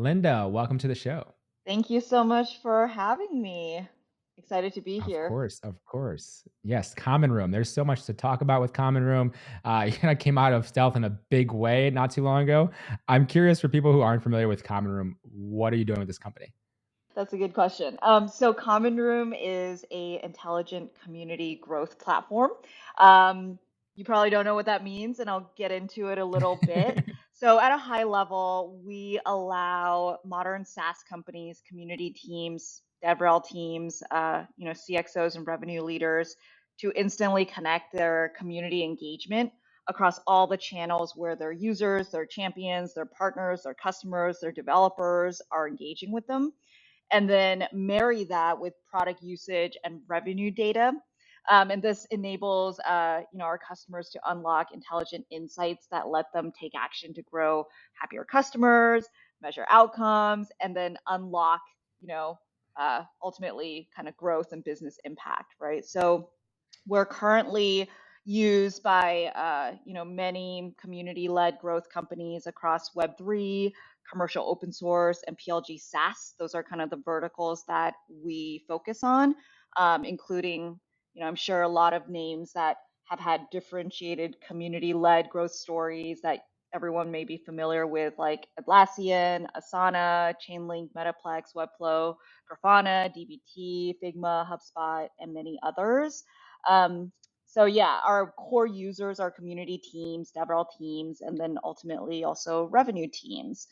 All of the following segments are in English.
Linda, welcome to the show. Thank you so much for having me. Excited to be Of here. course, of course. Yes, Common Room. There's so much to talk about with Common Room. You kind of came out of stealth in a big way not too long ago. I'm curious for people who aren't familiar with Common Room, what are you doing with this company? That's a good question. So Common Room is a intelligent community growth platform. Um, you probably don't know what that means, and I'll get into it a little bit. So at a high level, we allow modern SaaS companies, community teams, DevRel teams, CXOs and revenue leaders to instantly connect their community engagement across all the channels where their users, their champions, their partners, their customers, their developers are engaging with them, and then marry that with product usage and revenue data. And this enables our customers to unlock intelligent insights that let them take action to grow happier customers, measure outcomes, and then unlock ultimately kind of growth and business impact, right? So we're currently used by many community-led growth companies across Web3, commercial open source, and PLG SaaS. Those are kind of the verticals that we focus on, including, I'm sure a lot of names that have had differentiated community-led growth stories that everyone may be familiar with, like Atlassian, Asana, Chainlink, Metaplex, Webflow, Grafana, dbt, Figma, HubSpot, and many others. So yeah, our core users are community teams, DevRel teams, and then ultimately also revenue teams.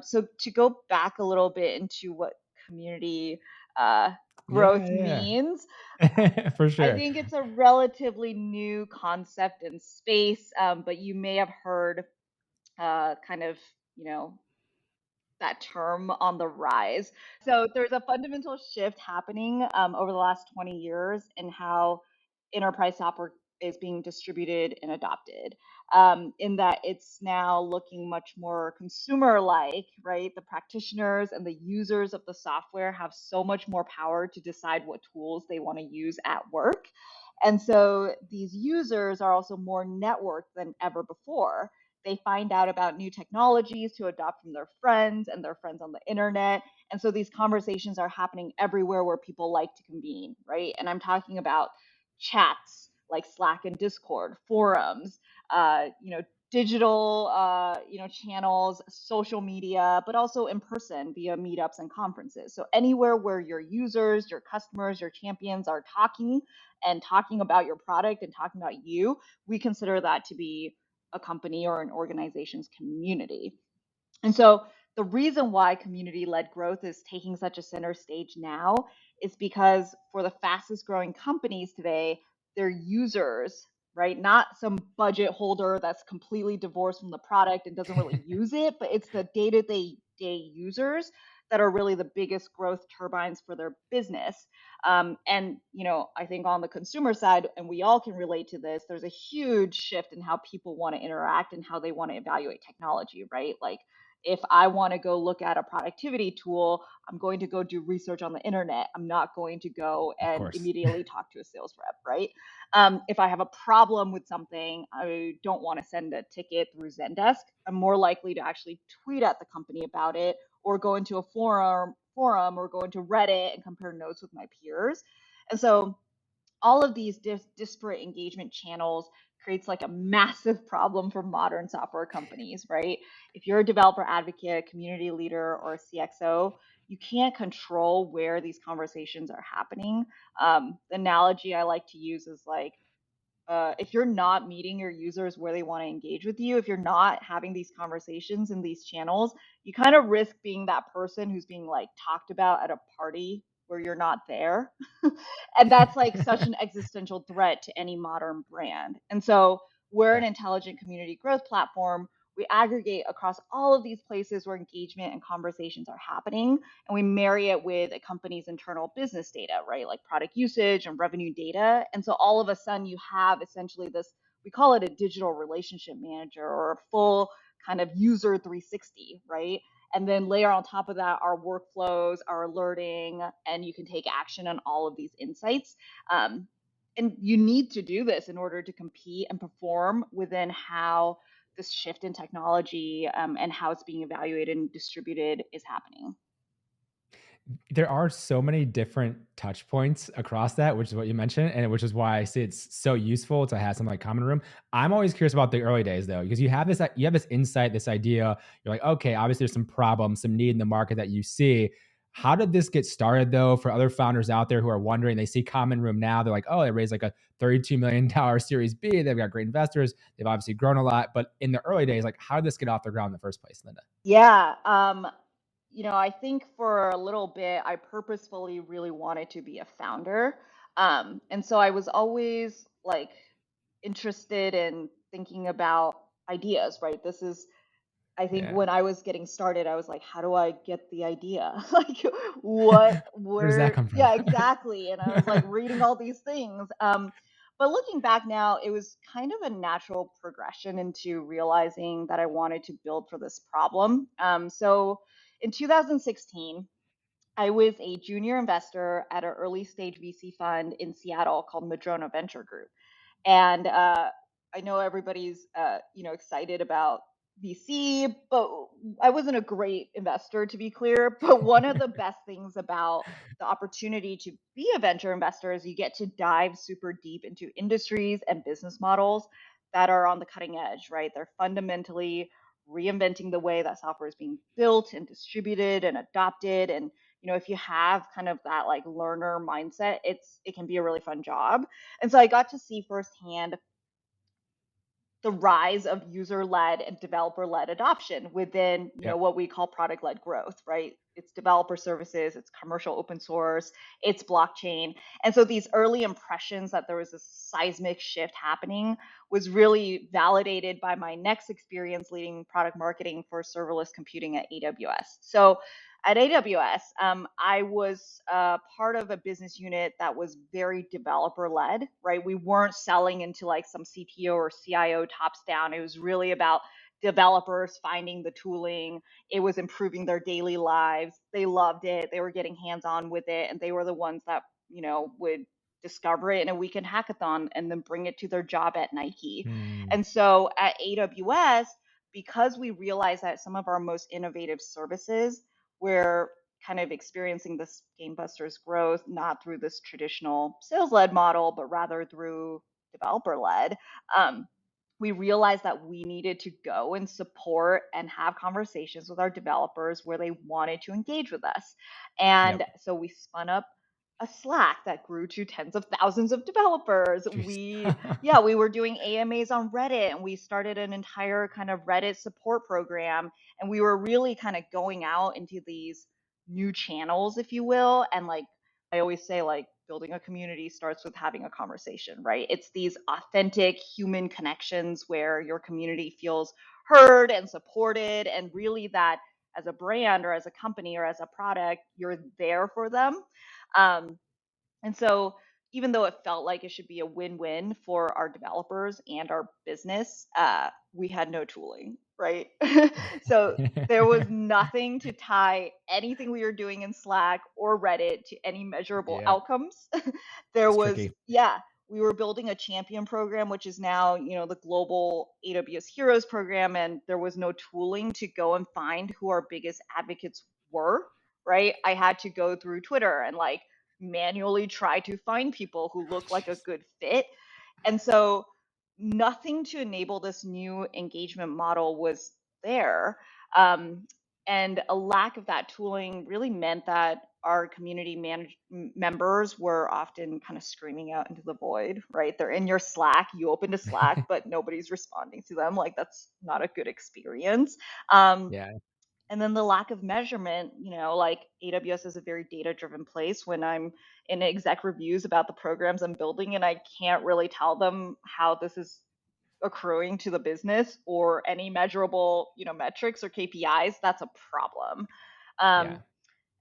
So to go back a little bit into what community uh, growth Yeah, means, yeah. For I sure. think it's a relatively new concept in space, but you may have heard kind of, you know, that term on the rise. So there's a fundamental shift happening over the last 20 years in how enterprise software is being distributed and adopted. In that it's now looking much more consumer like, right? The practitioners and the users of the software have so much more power to decide what tools they want to use at work. And so these users are also more networked than ever before. They find out about new technologies to adopt from their friends and their friends on the internet. And so these conversations are happening everywhere where people like to convene, right? And I'm talking about chats like Slack and Discord, forums, digital, channels, social media, but also in person via meetups and conferences. So anywhere where your users, your customers, your champions are talking and talking about your product and talking about you, we consider that to be a company or an organization's community. And so the reason why community led growth is taking such a center stage now is because for the fastest growing companies today, their users, right? Not some budget holder that's completely divorced from the product and doesn't really use it, but it's the day users that are really the biggest growth turbines for their business. I think on the consumer side, and we all can relate to this, there's a huge shift in how people want to interact and how they want to evaluate technology, right? Like if I want to go look at a productivity tool, I'm going to go do research on the internet. I'm not going to go Of and course. immediately talk to a sales rep, right? If I have a problem with something, I don't want to send a ticket through Zendesk. I'm more likely to actually tweet at the company about it or go into a forum or go into Reddit and compare notes with my peers. And so all of these disparate engagement channels creates like a massive problem for modern software companies, right? If you're a developer advocate, community leader, or a CXO, you can't control where these conversations are happening. The analogy I like to use is like, if you're not meeting your users where they want to engage with you, if you're not having these conversations in these channels, you kind of risk being that person who's being like talked about at a party where you're not there. And that's like such an existential threat to any modern brand. And so we're Yeah. an intelligent community growth platform. We aggregate across all of these places where engagement and conversations are happening, and we marry it with a company's internal business data, right? Like product usage and revenue data. And so all of a sudden you have essentially this, we call it a digital relationship manager or a full kind of user 360, right? And then layer on top of that our workflows, our alerting, and you can take action on all of these insights. And you need to do this in order to compete and perform within how this shift in technology and how it's being evaluated and distributed is happening. There are so many different touch points across that, which is what you mentioned, and which is why I say it's so useful to have something like Common Room. I'm always curious about the early days though, because you have this insight, this idea. You're like, okay, obviously there's some problems, some need in the market that you see. How did this get started though? For other founders out there who are wondering, they see Common Room now, they're like, oh, they raised like a $32 million Series B. They've got great investors. They've obviously grown a lot, but in the early days, like, how did this get off the ground in the first place, Linda? Yeah. I think for a little bit, I purposefully really wanted to be a founder. And so I was always like interested in thinking about ideas, right? I think Yeah, when I was getting started, I was like, how do I get the idea? Like, what, where does that where, come from? yeah, exactly. And I was like reading all these things. But looking back now, it was kind of a natural progression into realizing that I wanted to build for this problem. So in 2016, I was a junior investor at an early stage VC fund in Seattle called Madrona Venture Group. And I know everybody's excited about VC, but I wasn't a great investor to be clear. But one of the best things about the opportunity to be a venture investor is you get to dive super deep into industries and business models that are on the cutting edge, right? They're fundamentally reinventing the way that software is being built and distributed and adopted. And if you have kind of that like learner mindset, it can be a really fun job. And so I got to see firsthand the rise of user-led and developer-led adoption within Yep. what we call product-led growth, right? It's developer services, it's commercial open source, it's blockchain. And so these early impressions that there was a seismic shift happening was really validated by my next experience leading product marketing for serverless computing at AWS. So at AWS, I was part of a business unit that was very developer led, right? We weren't selling into like some CTO or CIO tops down. It was really about developers finding the tooling. It was improving their daily lives. They loved it. They were getting hands on with it. And they were the ones that, would discover it in a weekend hackathon and then bring it to their job at Nike. Hmm. And so at AWS, because we realized that some of our most innovative services we're kind of experiencing this gangbusters growth, not through this traditional sales led model, but rather through developer led. Um, we realized that we needed to go and support and have conversations with our developers where they wanted to engage with us. And Yep. so we spun up a Slack that grew to tens of thousands of developers. Jeez. We were doing AMAs on Reddit and we started an entire kind of Reddit support program. And we were really kind of going out into these new channels, if you will. And like I always say, like building a community starts with having a conversation, right? It's these authentic human connections where your community feels heard and supported, and really that as a brand or as a company or as a product, you're there for them. Um, and so, even though it felt like it should be a win-win for our developers and our business, we had no tooling, right? So there was nothing to tie anything we were doing in Slack or Reddit to any measurable Yeah, outcomes. There it's was, tricky. yeah, we were building a champion program, which is now, the global AWS Heroes program, and there was no tooling to go and find who our biggest advocates were, right? I had to go through Twitter and like manually try to find people who look like a Jeez. good fit. And so nothing to enable this new engagement model was there. Um, and a lack of that tooling really meant that our members were often kind of screaming out into the void, right? They're in your Slack, you open to Slack, but nobody's responding to them. Like that's not a good experience. Um, Yeah. and then the lack of measurement, like AWS is a very data driven place. When I'm in exec reviews about the programs I'm building and I can't really tell them how this is accruing to the business or any measurable, metrics or KPIs, that's a problem. Um, Yeah.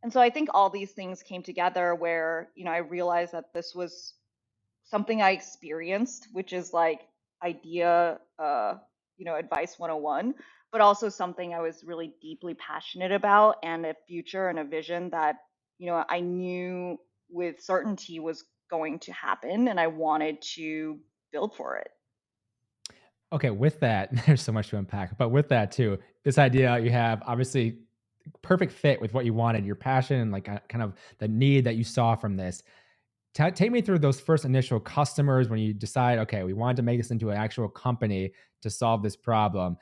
and so I think all these things came together where, I realized that this was something I experienced, which is like idea, advice 101, but also something I was really deeply passionate about and a future and a vision that, I knew with certainty was going to happen and I wanted to build for it. Okay, with that, there's so much to unpack. But with that too, this idea you have obviously perfect fit with what you wanted, your passion, and like kind of the need that you saw from this. Take me through those first initial customers when you decide, okay, we wanted to make this into an actual company to solve this problem.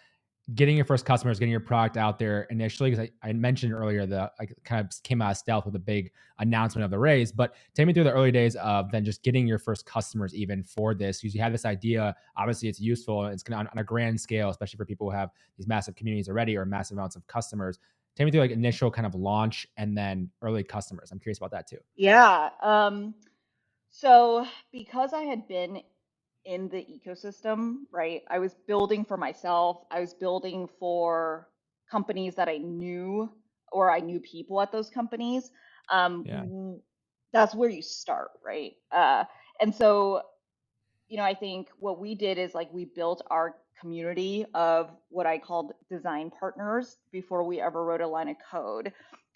Getting your first customers, getting your product out there initially, because I mentioned earlier the like kind of came out of stealth with a big announcement of the raise. But take me through the early days of then just getting your first customers even for this, because you have this idea. Obviously, it's useful and it's going to on a grand scale, especially for people who have these massive communities already or massive amounts of customers. Take me through like initial kind of launch and then early customers. I'm curious about that too. Yeah. So because I had been in the ecosystem, right? I was building for myself. I was building for companies that I knew or I knew people at those companies. Yeah. That's where you start, right? And so I think what we did is like we built our community of what I called design partners before we ever wrote a line of code.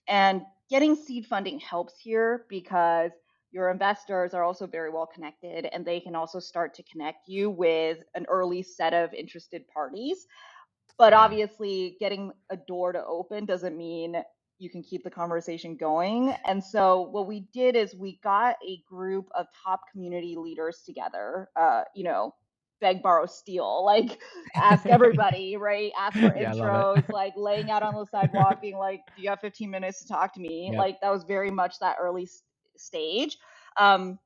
And getting seed funding helps here because your investors are also very well connected and they can also start to connect you with an early set of interested parties. But Yeah. obviously, getting a door to open doesn't mean you can keep the conversation going. And so, what we did is we got a group of top community leaders together, beg, borrow, steal, like ask everybody, right? Ask for Yeah, I love it. intros, like laying out on the sidewalk, being like, do you have 15 minutes to talk to me? Yep. Like, that was very much that early stage. Um,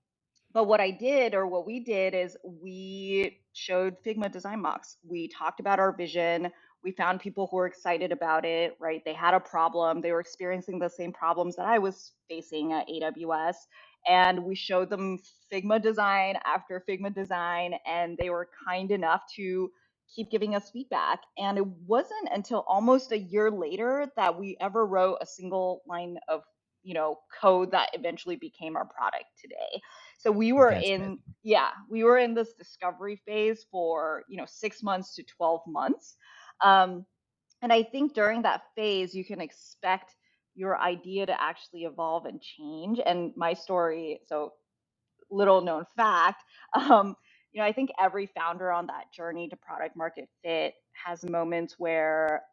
but what I did, or what we did, is we showed Figma design mocks. We talked about our vision. We found people who were excited about it, right? They had a problem. They were experiencing the same problems that I was facing at AWS. And we showed them Figma design after Figma design, and they were kind enough to keep giving us feedback. And it wasn't until almost a year later that we ever wrote a single line of code that eventually became our product today. So That's amazing. we were in this discovery phase for, 6 months to 12 months. Um, and I think during that phase, you can expect your idea to actually evolve and change. And my story, so little known fact, um, I think every founder on that journey to product market fit has moments where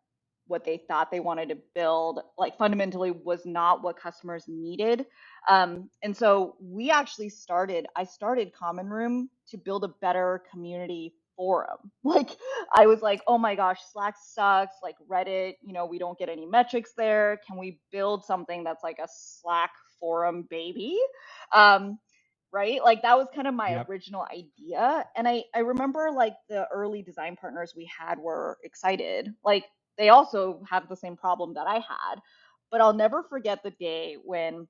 what they thought they wanted to build, like fundamentally was not what customers needed. And so I started Common Room to build a better community forum. Like I was like, oh my gosh, Slack sucks. Like Reddit, we don't get any metrics there. Can we build something that's like a Slack forum baby? Um, right? Like that was kind of my Yep. original idea. And I remember like the early design partners we had were excited. Like they also have the same problem that I had. But I'll never forget the day when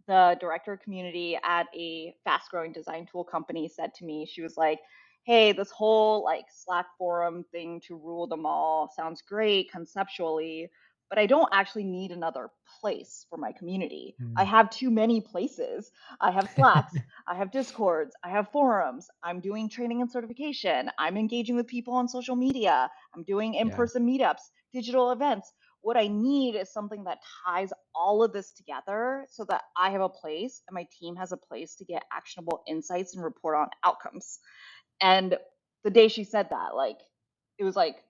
the director of community at a fast growing design tool company said to me, she was like, hey, this whole like Slack forum thing to rule them all sounds great conceptually, but I don't actually need another place for my community. I Mm. have too many places. I have Slacks, I have Discords, I have forums, I'm doing training and certification, I'm engaging with people on social media, I'm doing in Yeah. person meetups, digital events. What I need is something that ties all of this together so that I have a place and my team has a place to get actionable insights and report on outcomes. And the day she said that, like, it was like,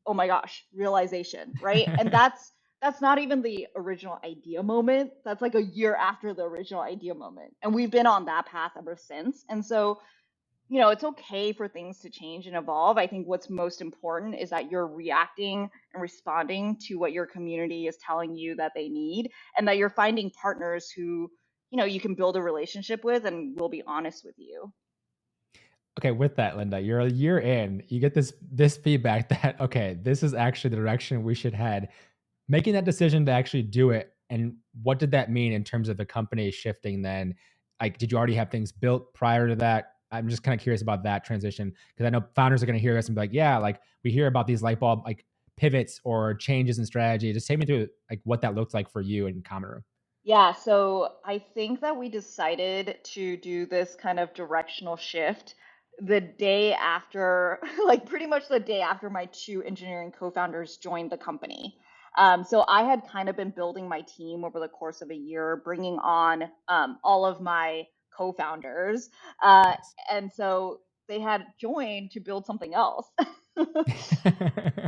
oh my gosh, realization, right? And that's not even the original idea moment. That's like a year after the original idea moment. And we've been on that path ever since. And so it's okay for things to change and evolve. I think what's most important is that you're reacting and responding to what your community is telling you that they need, and that you're finding partners who, you can build a relationship with and will be honest with you. Okay, with that, Linda, you're a year in, you get this feedback that, okay, this is actually the direction we should head. Making that decision to actually do it, and what did that mean in terms of the company shifting then? Like, did you already have things built prior to that? I'm just kind of curious about that transition because I know founders are going to hear this and be like, yeah, like we hear about these light bulb like pivots or changes in strategy. Just take me through like what that looks like for you in Common Room. Yeah, so I think that we decided to do this kind of directional shift the day after, like pretty much the day after my two engineering co-founders joined the company. So I had kind of been building my team over the course of a year, bringing on all of my co-founders. Uh, Nice. and so they had joined to build something else.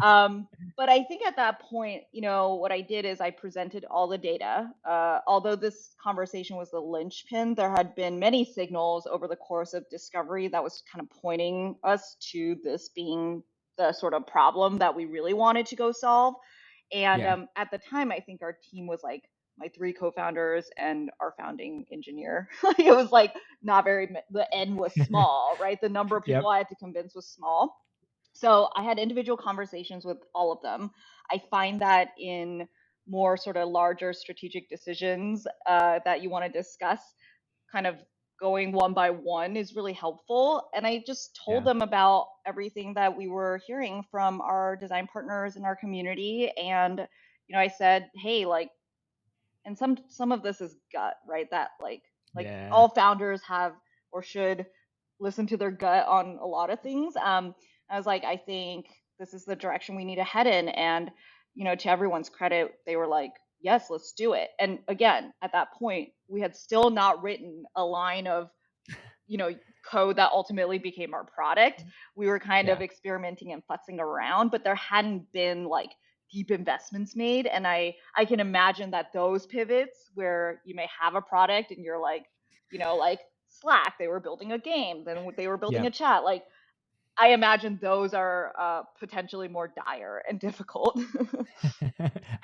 Um, but I think at that point, what I did is I presented all the data. Although this conversation was the linchpin, there had been many signals over the course of discovery that was kind of pointing us to this being the sort of problem that we really wanted to go solve. And Yeah. at the time, I think our team was like my three co-founders and our founding engineer. It was like not very, the N was small, right? The number of people Yep. I had to convince was small. So I had individual conversations with all of them. I find that in more sort of larger strategic decisions that you want to discuss, kind of going one by one is really helpful. And I just told Yeah. them about everything that we were hearing from our design partners in our community. And, I said, hey, like, and some of this is gut, right? That like Yeah. all founders have or should listen to their gut on a lot of things. I was like, I think this is the direction we need to head in, and to everyone's credit, they were like, yes, let's do it. And again, at that point, we had still not written a line of you know code that ultimately became our product. We were kind of Yeah. experimenting and futzing around, but there hadn't been like deep investments made. And I can imagine that those pivots where you may have a product and you're like, like Slack, they were building a game, then they were building a Yep. chat, like I imagine those are potentially more dire and difficult.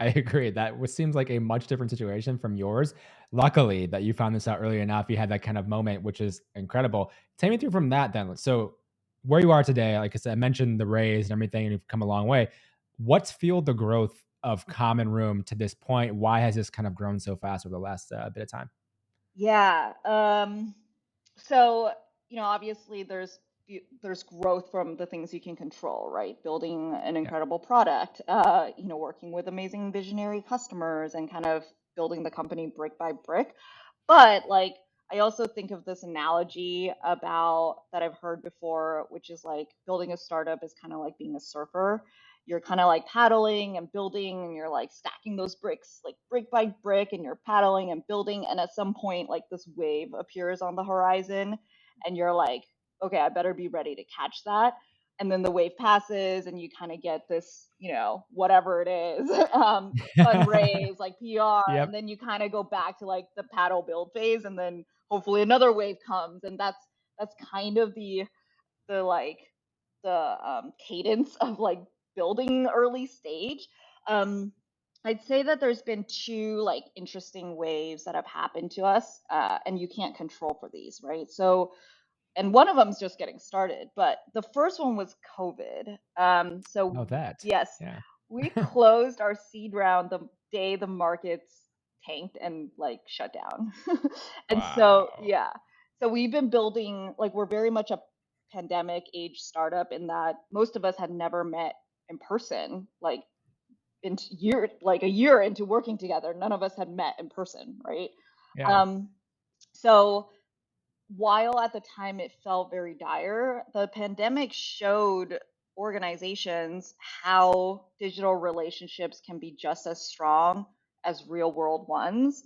I agree. Seems like a much different situation from yours. Luckily, that you found this out early enough. You had that kind of moment, which is incredible. Take me through from that then. So, where you are today, like I said, I mentioned the raise and everything, and you've come a long way. What's fueled the growth of Common Room to this point? Why has this kind of grown so fast over the last bit of time? Yeah. So, obviously there's growth from the things you can control, right? Building an Yeah. incredible product, working with amazing visionary customers and kind of building the company brick by brick. But like I also think of this analogy about that I've heard before, which is like building a startup is kind of like being a surfer. You're kind of like paddling and building and you're like stacking those bricks like brick by brick and you're paddling and building, and at some point like this wave appears on the horizon and you're like, okay, I better be ready to catch that. And then the wave passes and you kind of get this, whatever it is, fundraise, like PR, Yep. and then you kind of go back to like the paddle build phase, and then hopefully another wave comes, and that's kind of the like the cadence of like building early stage. Um, I'd say that there's been two like interesting waves that have happened to us, and you can't control for these, right? So and one of them's just getting started. But the first one was COVID. So Oh, that. yes, Yeah. we closed our seed round the day the markets tanked and like shut down. And so Wow. yeah, so we've been building like we're very much a pandemic age startup in that most of us had never met in person. Like a year into working together, none of us had met in person, right? Yeah. Um, so while at the time it felt very dire, the pandemic showed organizations how digital relationships can be just as strong as real world ones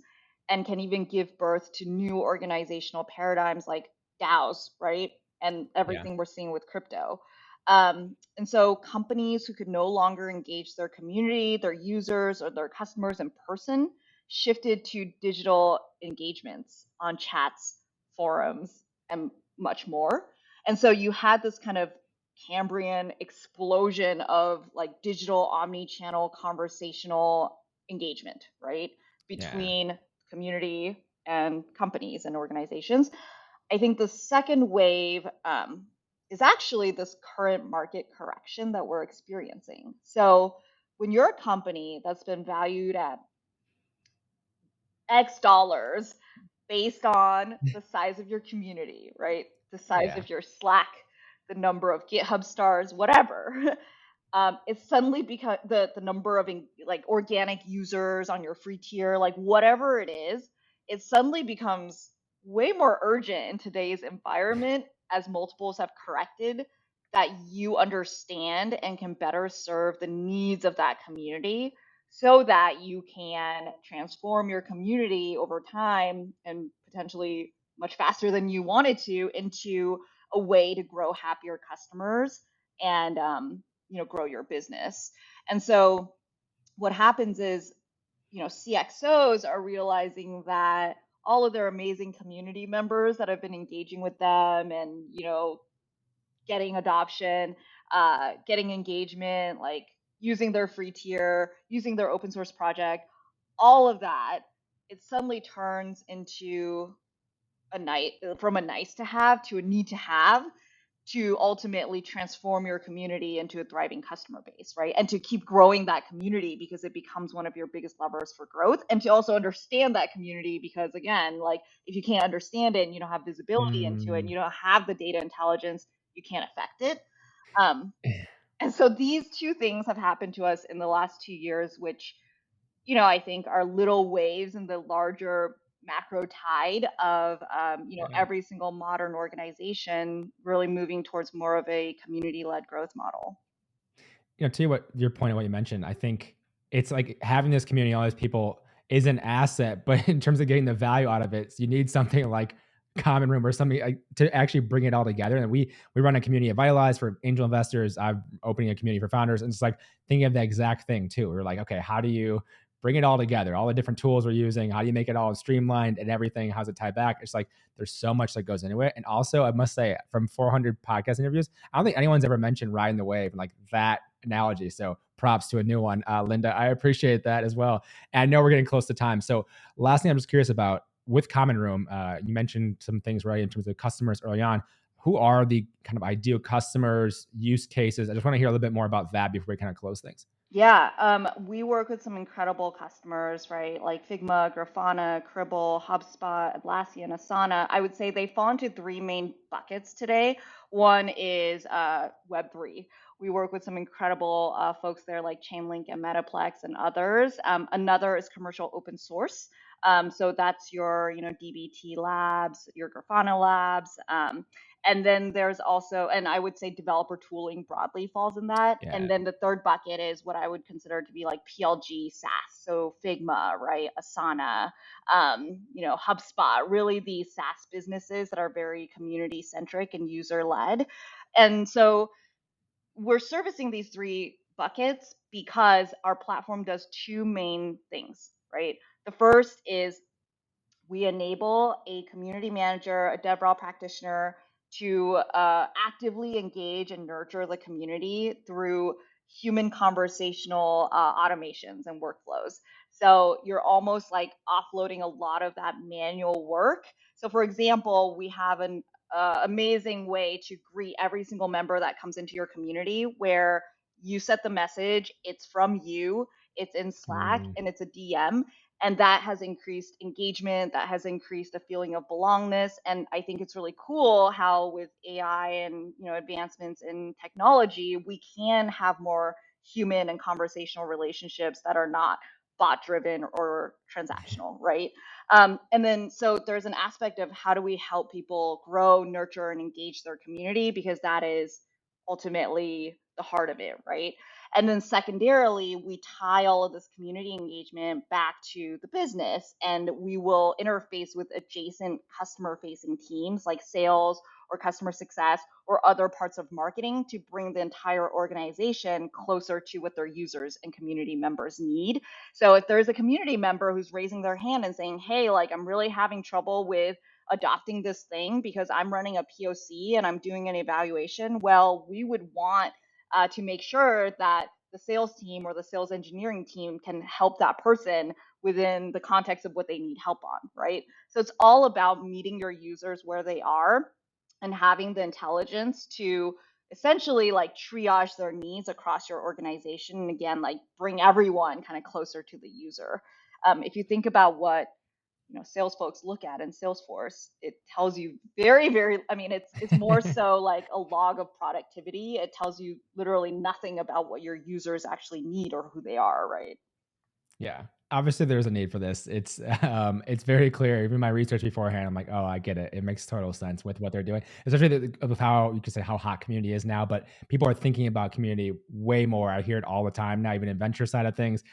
and can even give birth to new organizational paradigms like DAOs, right? And Yeah. everything we're seeing with crypto. And so companies who could no longer engage their community, their users, or their customers in person shifted to digital engagements on chats, forums, and much more. And so you had this kind of Cambrian explosion of like digital omni-channel conversational engagement, right? Yeah. Between community and companies and organizations. I think the second wave is actually this current market correction that we're experiencing. So when you're a company that's been valued at X dollars based on the size of your community, right? The size Yeah. of your Slack, the number of GitHub stars, whatever. It's suddenly become the number of like organic users on your free tier, like whatever it is, it suddenly becomes way more urgent in today's environment as multiples have corrected that you understand and can better serve the needs of that community so that you can transform your community over time and potentially much faster than you wanted to into a way to grow happier customers and grow your business. And so what happens is, CXOs are realizing that all of their amazing community members that have been engaging with them and, getting adoption, getting engagement, like using their free tier, using their open source project, all of that, it suddenly turns into from a nice to have to a need to have, to ultimately transform your community into a thriving customer base, right? And to keep growing that community because it becomes one of your biggest levers for growth. And to also understand that community because, again, like if you can't understand it and you don't have visibility into it and Mm. you don't have the data intelligence, you can't affect it. Um, and so these two things have happened to us in the last 2 years, which I think are little waves in the larger macro tide of, Yeah. every single modern organization really moving towards more of a community-led growth model. To you what your point of what you mentioned, I think it's like having this community, all these people is an asset, but in terms of getting the value out of it, you need something like Common Room or something like, to actually bring it all together. And we run a community at Vitalize for angel investors. I'm opening a community for founders, and it's like thinking of the exact thing too. We're like, okay, how do you bring it all together? All the different tools we're using, how do you make it all streamlined and everything? How's it tie back? It's like there's so much that goes into it. And also, I must say, from 400 podcast interviews, I don't think anyone's ever mentioned riding the wave and like that analogy. So props to a new one, Linda. I appreciate that as well. And I know we're getting close to time. So last thing I'm just curious about with Common Room, you mentioned some things right in terms of customers early on. Who are the kind of ideal customers, use cases? I just want to hear a little bit more about that before we kind of close things. Yeah, we work with some incredible customers, right? Like Figma, Grafana, Cribble, HubSpot, Atlassian, Asana. I would say they fall into three main buckets today. One is Web3. We work with some incredible folks there like Chainlink and Metaplex and others. Another is commercial open source. So that's your, DBT labs, your Grafana labs. And then there's also, and I would say developer tooling broadly falls in that. Yeah. And then the third bucket is what I would consider to be like PLG SaaS. So Figma, right? Asana, HubSpot, really these SaaS businesses that are very community centric and user led. And so we're servicing these three buckets because our platform does two main things, right? The first is we enable a community manager, a DevRel practitioner to actively engage and nurture the community through human conversational automations and workflows. So you're almost like offloading a lot of that manual work. So, for example, we have an amazing way to greet every single member that comes into your community where you set the message, it's from you, it's in Slack, Mm, and it's a DM, and that has increased engagement, that has increased a feeling of belongingness. And I think it's really cool how with AI and advancements in technology, we can have more human and conversational relationships that are not bot driven or transactional, right? And then so there's an aspect of how do we help people grow, nurture, and engage their community, because that is ultimately the heart of it, right? And then secondarily, we tie all of this community engagement back to the business, and we will interface with adjacent customer facing teams like sales or customer success or other parts of marketing to bring the entire organization closer to what their users and community members need. So if there's a community member who's raising their hand and saying, hey, like I'm really having trouble with adopting this thing because I'm running a POC and I'm doing an evaluation, well, we would want to make sure that the sales team or the sales engineering team can help that person within the context of what they need help on, right? So it's all about meeting your users where they are and having the intelligence to essentially like triage their needs across your organization, and again, like bring everyone kind of closer to the user. If you think about what sales folks look at in Salesforce, it tells you very, I mean, it's more so like a log of productivity. It tells you literally nothing about what your users actually need or who they are, right? yeah. Obviously, there's a need for this. It's very clear. Even my research beforehand, I'm like, oh, I get it. It makes total sense with what they're doing, especially with how you could say how hot community is now. But people are thinking about community way more. I hear it all the time now, even in venture side of things.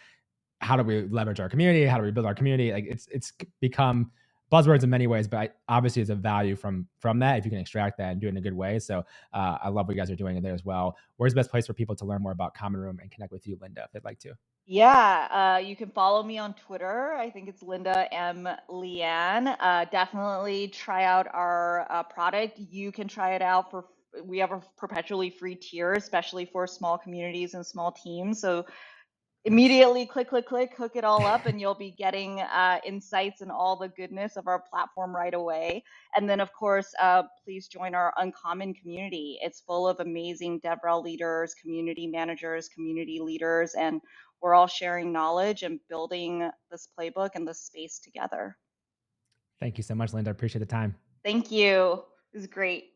How do we leverage our community? How do we build our community? Like it's become buzzwords in many ways, but obviously there's a value from that if you can extract that and do it in a good way. So I love what you guys are doing in there as well. Where's the best place for people to learn more about Common Room and connect with you, Linda, if they'd like to? Yeah, you can follow me on Twitter. I think it's Linda M. Lian. Definitely try out our product. You can try it out for, we have a perpetually free tier, especially for small communities and small teams. So Nice. immediately click, hook it all up, and you'll be getting insights and all the goodness of our platform right away. And then, of course, please join our Uncommon community. It's full of amazing DevRel leaders, community managers, community leaders, and we're all sharing knowledge and building this playbook and this space together. Thank you so much, Linda. I appreciate the time. Thank you. It was great.